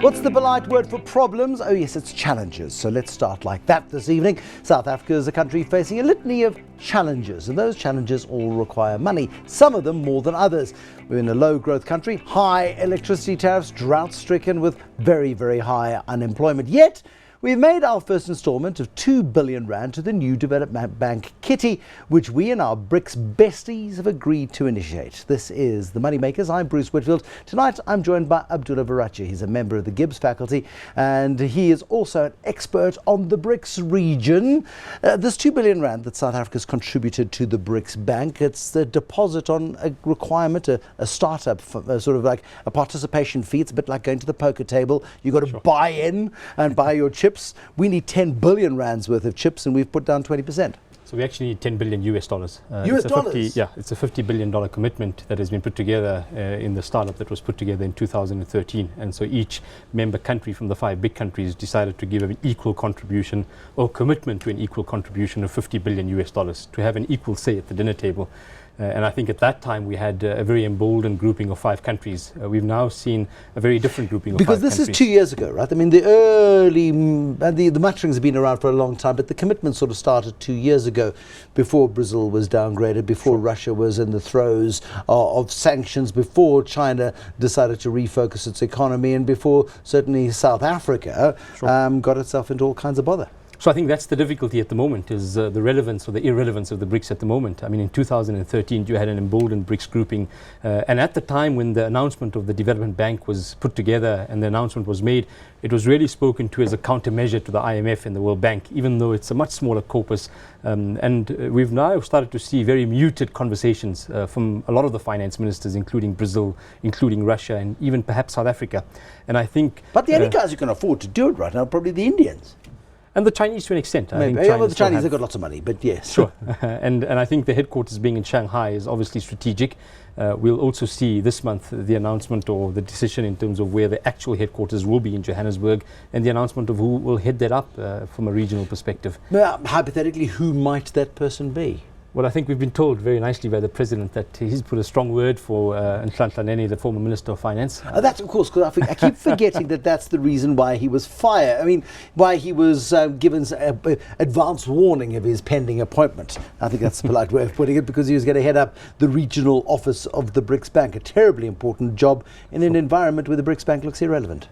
What's the polite word for problems? Oh yes, it's challenges. So let's start like that this evening. South Africa is a country facing a litany of challenges, and those challenges all require money, some of them more than others. We're in a low growth country, high electricity tariffs, drought stricken with very, very high unemployment. Yet we've made our first instalment of 2 billion rand to the New Development Bank kitty, which we and our BRICS besties have agreed to initiate. This is the MoneyMakers. I'm Bruce Whitfield. Tonight I'm joined by Abdullah Verachia. He's a member of the GIBS Faculty and he is also an expert on the BRICS region. This 2 billion rand that South Africa's contributed to the BRICS Bank, it's the deposit on a requirement, a startup, sort of like a participation fee. It's a bit like going to the poker table. You've got to buy in and buy your chips. We need 10 billion rands worth of chips and we've put down 20%. So we actually need 10 billion US dollars. US dollars? It's a $50 billion commitment that has been put together in the startup that was put together in 2013. And so each member country from the 5 big countries decided to give an equal contribution or commitment to an equal contribution of 50 billion US dollars to have an equal say at the dinner table. And I think at that time we had a very emboldened grouping of 5 countries. We've now seen a very different grouping of 5 countries. Because this is 2 years ago, right? I mean, the early, the mutterings have been around for a long time, but the commitment sort of started 2 years ago, before Brazil was downgraded, before Russia was in the throes of sanctions, before China decided to refocus its economy, and before certainly South Africa got itself into all kinds of bother. So I think that's the difficulty at the moment, is the relevance or the irrelevance of the BRICS at the moment. I mean, in 2013, you had an emboldened BRICS grouping. And at the time when the announcement of the Development Bank was put together and the announcement was made, it was really spoken to as a countermeasure to the IMF and the World Bank, even though it's a much smaller corpus. And we've now started to see very muted conversations from a lot of the finance ministers, including Brazil, including Russia, and even perhaps South Africa. And I think... But the only guys who can afford to do it right now are probably the Indians. And the Chinese to an extent. Maybe. Well, the Chinese have got lots of money, but yes. Sure. and I think the headquarters being in Shanghai is obviously strategic. We'll also see this month the announcement or the decision in terms of where the actual headquarters will be in Johannesburg, and the announcement of who will head that up from a regional perspective. Now, hypothetically, who might that person be? Well, I think we've been told very nicely by the President that he's put a strong word for Nhlanhla Nene, the former Minister of Finance. That's, of course, because I keep forgetting that that's the reason why he was fired. I mean, why he was given advance warning of his pending appointment. I think that's a polite way of putting it, because he was going to head up the regional office of the BRICS Bank, a terribly important job in an environment where the BRICS Bank looks irrelevant.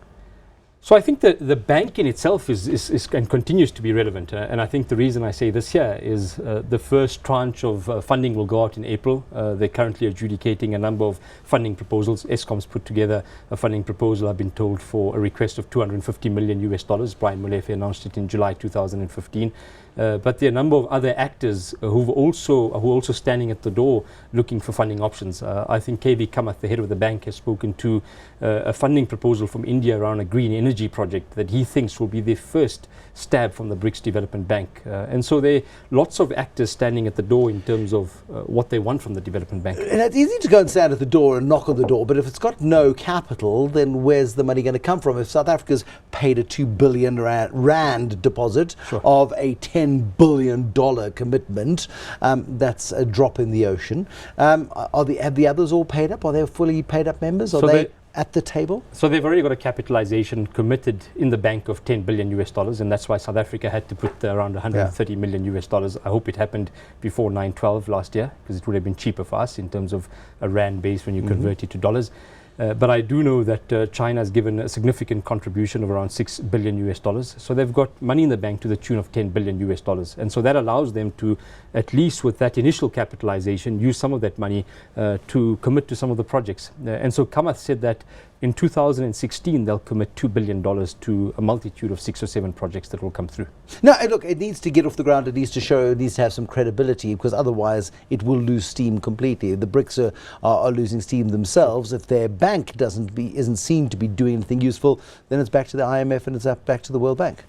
So I think that the bank in itself is and continues to be relevant. And I think the reason I say this here is the first tranche of funding will go out in April. They're currently adjudicating a number of funding proposals. Eskom's put together a funding proposal, I've been told, for a request of 250 million US dollars. Brian Molefe announced it in July 2015. But there are a number of other actors who are also standing at the door looking for funding options. I think KV Kamath, the head of the bank, has spoken to a funding proposal from India around a green energy project that he thinks will be the first stab from the BRICS Development Bank. And so there are lots of actors standing at the door in terms of what they want from the Development Bank. And it's easy to go and stand at the door and knock on the door, but if it's got no capital, then where's the money going to come from? If South Africa's paid a 2 billion rand deposit of a $10 billion commitment, that's a drop in the ocean. Have the others all paid up? Are they fully paid up members? Are they at the table? So they've already got a capitalization committed in the bank of 10 billion US dollars, and that's why South Africa had to put around 130 million US dollars. I hope it happened before 9/12 last year, because it would have been cheaper for us in terms of a rand base when you convert it to dollars. But I do know that China has given a significant contribution of around 6 billion US dollars. So they've got money in the bank to the tune of 10 billion US dollars. And so that allows them to, at least with that initial capitalization, use some of that money to commit to some of the projects. And so Kamath said that in 2016, they'll commit $2 billion to a multitude of 6 or 7 projects that will come through. No, look, it needs to get off the ground. It needs to show, it needs to have some credibility, because otherwise it will lose steam completely. The BRICS are losing steam themselves. If their bank isn't seen to be doing anything useful, then it's back to the IMF and it's back to the World Bank.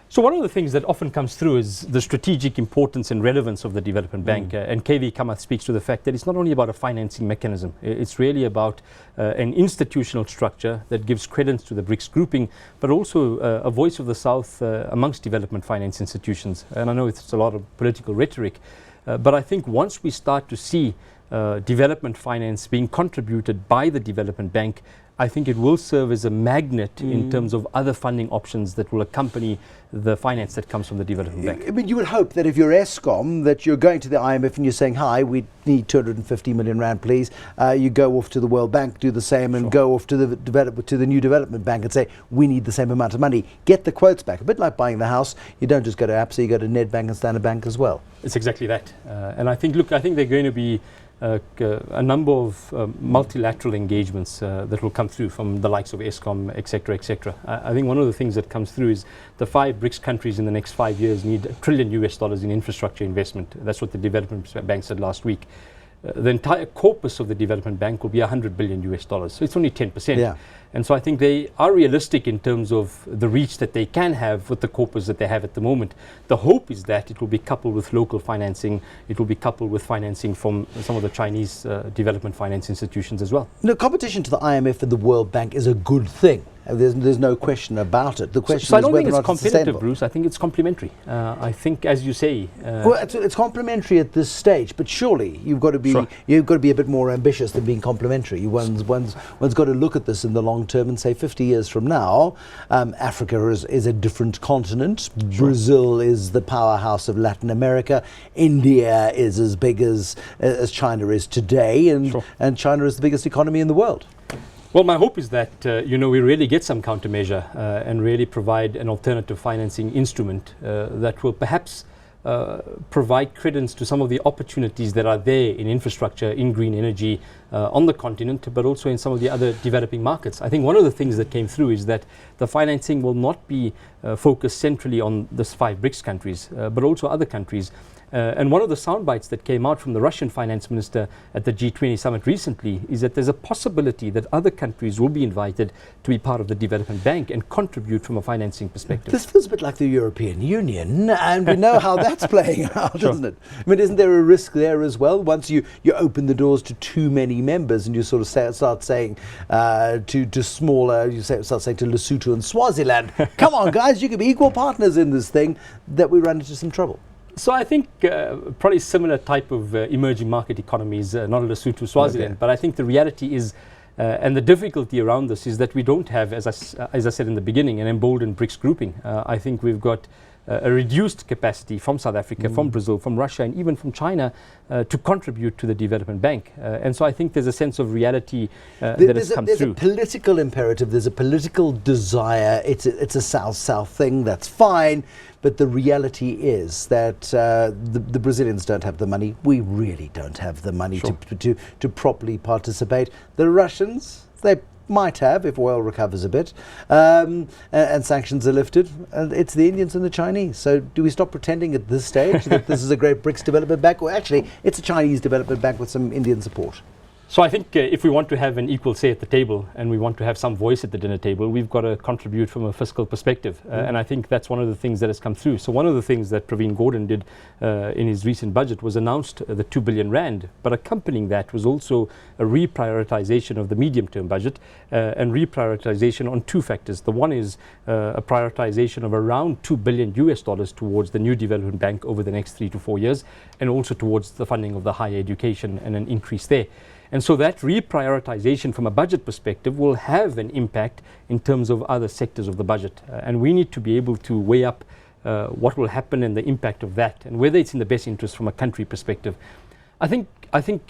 So one of the things that often comes through is the strategic importance and relevance of the Development Bank. And KV Kamath speaks to the fact that it's not only about a financing mechanism, it's really about an institutional structure that gives credence to the BRICS grouping, but also a voice of the South amongst development finance institutions. And I know it's a lot of political rhetoric, but I think once we start to see development finance being contributed by the Development Bank, I think it will serve as a magnet in terms of other funding options that will accompany the finance that comes from the development bank. I mean, you would hope that if you're Eskom, that you're going to the IMF and you're saying, hi, we need 250 million rand, please. You go off to the World Bank, do the same, and go off to the New Development Bank and say, we need the same amount of money. Get the quotes back. A bit like buying the house. You don't just go to ABSA, you go to Nedbank and Standard Bank as well. It's exactly that. And I think they're going to be a number of multilateral engagements that will come through from the likes of Eskom, etc., etc. I think one of the things that comes through is the 5 BRICS countries in the next 5 years need $1 trillion in infrastructure investment. That's what the Development Bank said last week. The entire corpus of the Development Bank will be $100 billion. So it's only 10%. Yeah. And so I think they are realistic in terms of the reach that they can have with the corpus that they have at the moment. The hope is that it will be coupled with local financing. It will be coupled with financing from some of the Chinese development finance institutions as well. No, competition to the IMF and the World Bank is a good thing. There's no question about it. The question so I is don't whether think or it's not it's competitive, sustainable. Bruce. I think it's complementary. I think, as you say, well, it's complementary at this stage, but surely you've got to be a bit more ambitious than being complementary. One's got to look at this in the long term and say 50 years from now, Africa is a different continent. Sure. Brazil is the powerhouse of Latin America. India is as big as China is today, and China is the biggest economy in the world. Well, my hope is that we really get some countermeasure and really provide an alternative financing instrument that will perhaps provide credence to some of the opportunities that are there in infrastructure, in green energy on the continent, but also in some of the other developing markets. I think one of the things that came through is that the financing will not be focused centrally on the 5 BRICS countries, but also other countries. And one of the sound bites that came out from the Russian finance minister at the G20 summit recently is that there's a possibility that other countries will be invited to be part of the development bank and contribute from a financing perspective. This feels a bit like the European Union, and we know how that's playing out, Sure. doesn't it? I mean, isn't there a risk there as well? Once you open the doors to too many members and you sort of start saying to smaller, start saying to Lesotho and Swaziland, come on guys, you can be equal partners in this thing, that we run into some trouble. So I think probably similar type of emerging market economies, not Lesotho, Swaziland, Okay. but I think the reality is, and the difficulty around this is that we don't have, as I said in the beginning, an emboldened BRICS grouping. I think we've got a reduced capacity from South Africa, from Brazil, from Russia, and even from China to contribute to the development bank. And so I think there's a sense of reality that has come through. There's a political imperative, there's a political desire, it's a South-South thing, that's fine, but the reality is that the Brazilians don't have the money, we really don't have the money Sure. to properly participate. The Russians, they might have if oil recovers a bit and sanctions are lifted, and it's the Indians and the Chinese. So do we stop pretending at this stage that this is a great BRICS development bank, or actually it's a Chinese development bank with some Indian support? So I think if we want to have an equal say at the table and we want to have some voice at the dinner table, we've got to contribute from a fiscal perspective. And I think that's one of the things that has come through. So one of the things that Praveen Gordhan did in his recent budget was announced the 2 billion rand, but accompanying that was also a reprioritization of the medium-term budget and reprioritization on 2 factors. The one is a prioritization of around $2 billion towards the new development bank over the next 3 to 4 years, and also towards the funding of the higher education and an increase there. And so that reprioritization from a budget perspective will have an impact in terms of other sectors of the budget. And we need to be able to weigh up what will happen and the impact of that, and whether it's in the best interest from a country perspective. I think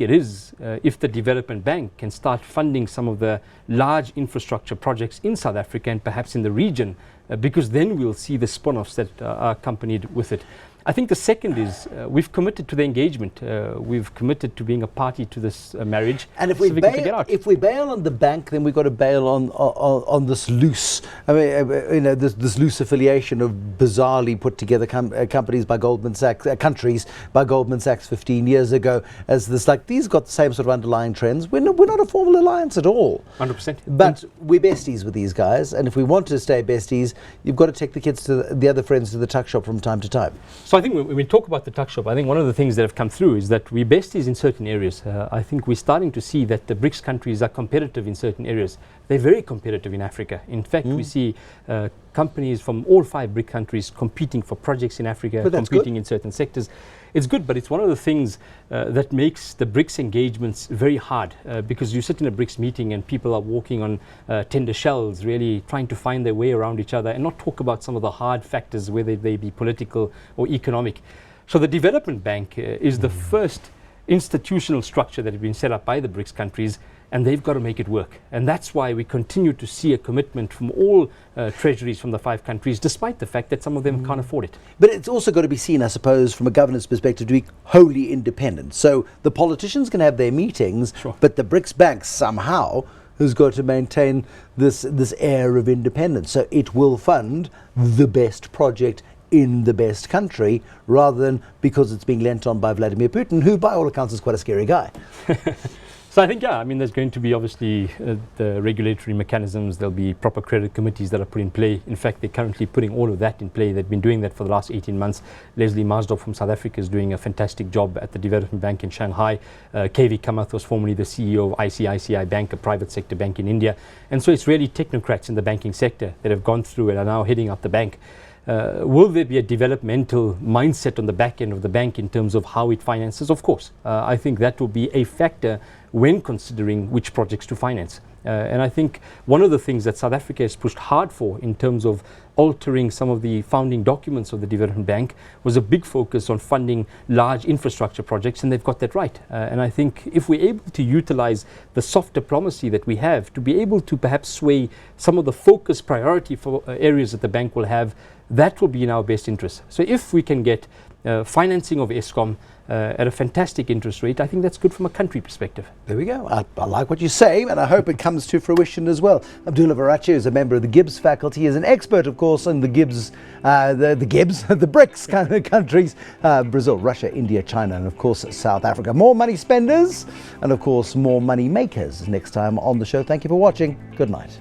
it is if the development bank can start funding some of the large infrastructure projects in South Africa and perhaps in the region, because then we'll see the spin-offs that are accompanied with it. I think the second is we've committed to the engagement. We've committed to being a party to this marriage. And if we bail on the bank, then we've got to bail on this loose, this loose affiliation of bizarrely put together companies by Goldman Sachs, countries by Goldman Sachs 15 years ago, as this these got the same sort of underlying trends. We're not a formal alliance at all. 100%. But we're besties with these guys, and if we want to stay besties, you've got to take the kids to the other friends to the tuck shop from time to time. So I think when we talk about the tuck shop, I think one of the things that have come through is that we're besties in certain areas. I think we're starting to see that the BRICS countries are competitive in certain areas. They're very competitive in Africa. In fact, we see companies from all 5 BRIC countries competing for projects in Africa, competing in certain sectors. it's good, but it's one of the things that makes the BRICS engagements very hard, because you sit in a BRICS meeting and people are walking on tender shells, really trying to find their way around each other and not talk about some of the hard factors, whether they be political or economic. So the Development Bank is the first institutional structure that has been set up by the BRICS countries, and they've got to make it work. And that's why we continue to see a commitment from all treasuries from the 5 countries, despite the fact that some of them can't afford it. But it's also got to be seen, I suppose, from a governance perspective, to be wholly independent. So the politicians can have their meetings, but the BRICS Bank somehow has got to maintain this air of independence. So it will fund the best project in the best country, rather than because it's being lent on by Vladimir Putin, who by all accounts is quite a scary guy. So I think, yeah, I mean, there's going to be obviously the regulatory mechanisms. There'll be proper credit committees that are put in play. In fact, they're currently putting all of that in play. They've been doing that for the last 18 months. Leslie Marsdorf from South Africa is doing a fantastic job at the Development Bank in Shanghai. KV Kamath was formerly the CEO of ICICI Bank, a private sector bank in India. And so it's really technocrats in the banking sector that have gone through and are now heading up the bank. Will there be a developmental mindset on the back end of the bank in terms of how it finances? Of course. I think that will be a factor when considering which projects to finance. And I think one of the things that South Africa has pushed hard for in terms of altering some of the founding documents of the Development Bank was a big focus on funding large infrastructure projects, and they've got that right. And I think if we're able to utilize the soft diplomacy that we have to be able to perhaps sway some of the focus priority for areas that the bank will have, that will be in our best interest. So if we can get financing of Eskom at a fantastic interest rate, I think that's good from a country perspective. There we go. I like what you say, and I hope it comes to fruition as well. Abdullah Verachia is a member of the GIBS faculty. He is an expert, of course, in the GIBS, the BRICS kind of countries, Brazil, Russia, India, China, and of course South Africa. More money spenders and of course more money makers next time on the show. Thank you for watching. Good night.